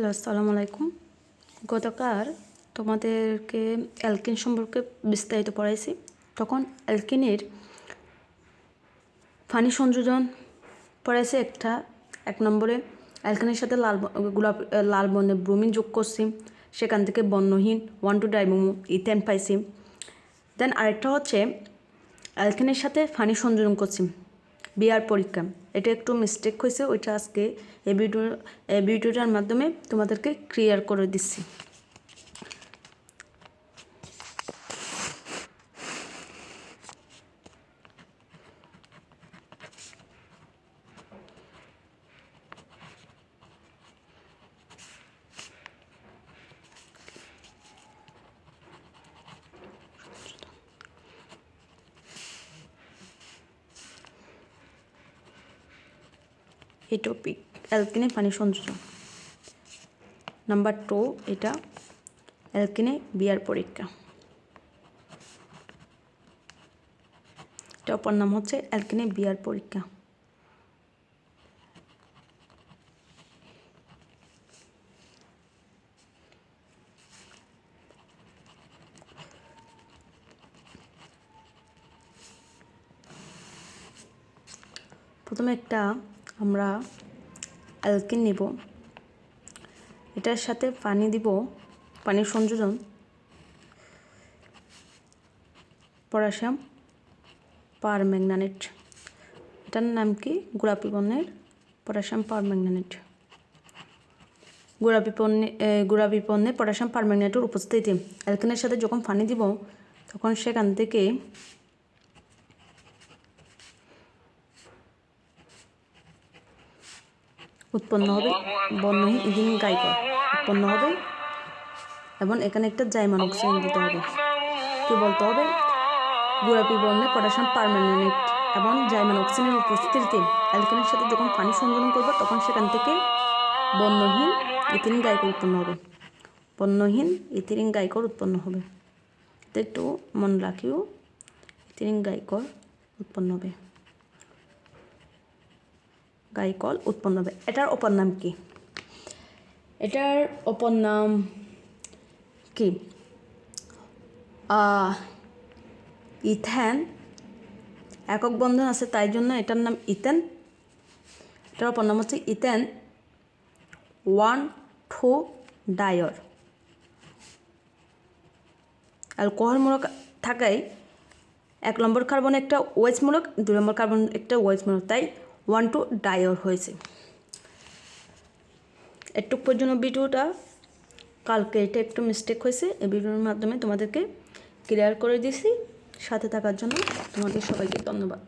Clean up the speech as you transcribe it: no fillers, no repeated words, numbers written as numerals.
Hello, আসসালামু আলাইকুম। গতকাল তোমাদেরকে অ্যালকিন সম্পর্কে বিস্তারিত পড়াইছি। তখন অ্যালকিনের ফানি সংযোজন পড়াইছি এক নম্বরে অ্যালকিনের সাথে লাল বর্ণের ব্রোমিন যোগ করছি, সেখান থেকে বর্ণহীন 1,2 ডাইমোমো ইথেন পাইছি। দেন আরেকটা হচ্ছে অ্যালকিনের সাথে ফানি সংযোজন করছি বিআর পরীক্ষা। এটা একটু মিস্টেক হয়েছে, ওইটা আজকে এই ভিডিওটার মাধ্যমে তোমাদেরকে ক্লিয়ার করে দিচ্ছি। এই টপিক অ্যালকিনে পানি সংযোজন। নাম্বার 2 এটা অ্যালকিনে বিআর পরীক্ষা। এটা অপর নাম হচ্ছে অ্যালকিনে বিআর পরীক্ষা। প্রথমে আমরা অ্যালকিন নিব, এটার সাথে পানি দিব, পানির সংযোজন পটাশিয়াম পারম্যাঙ্গানেট। এটার নাম কি? গোলাপি বর্ণের পটাশিয়াম পারম্যাঙ্গানেট। গোলাপি বর্ণের পটাশিয়াম পারম্যাঙ্গানেটের উপস্থিতি অ্যালকিনের সাথে যখন পানি দিব তখন সেখান থেকে উৎপন্ন হবে বর্ণহীন ইথিলিন গ্লাইকল উৎপন্ন হবে, এবং এখানে একটা জাইমান অক্সিজেন দিতে হবে। কি বলতে হবে? গোলাপি বর্ণের পটাশিয়াম পারম্যাঙ্গানেট এবং জাইমান অক্সিজেনের উপস্থিতিতে অ্যালকিনের সাথে যখন পানি সংযোজন করব তখন সেখান থেকে বর্ণহীন ইথিলিন গ্লাইকল উৎপন্ন হবে। বর্ণহীন ইথিলিন গ্লাইকল উৎপন্ন হবে। তো একটু মনে রাখিও, ইথিলিন গ্লাইকল উৎপন্ন হবে, গ্লাইকল উৎপন্ন হবে। এটার অপর নাম কি? এটার অপর নাম কি? ইথেন। একক বন্ধন আছে তাই জন্য এটার নাম ইথেন। এটার অপর নাম হচ্ছে ইথেন 1,2 ডাইর। অ্যালকোহল মূলক থাকায় 1 নম্বর কার্বন একটা ওএইচ মূলক, 2 নম্বর কার্বন একটা ওএইচ মূলক, তাই 1,2 ডাইর হয়েছে। এটুক পর্যন্ত ভিডিওটা। কালকে এটা একটু মিস্টেক হয়েছে, এই ভিডিওর মাধ্যমে তোমাদেরকে ক্লিয়ার করে দিয়েছি। সাথে থাকার জন্য তোমাদের সবাইকে ধন্যবাদ।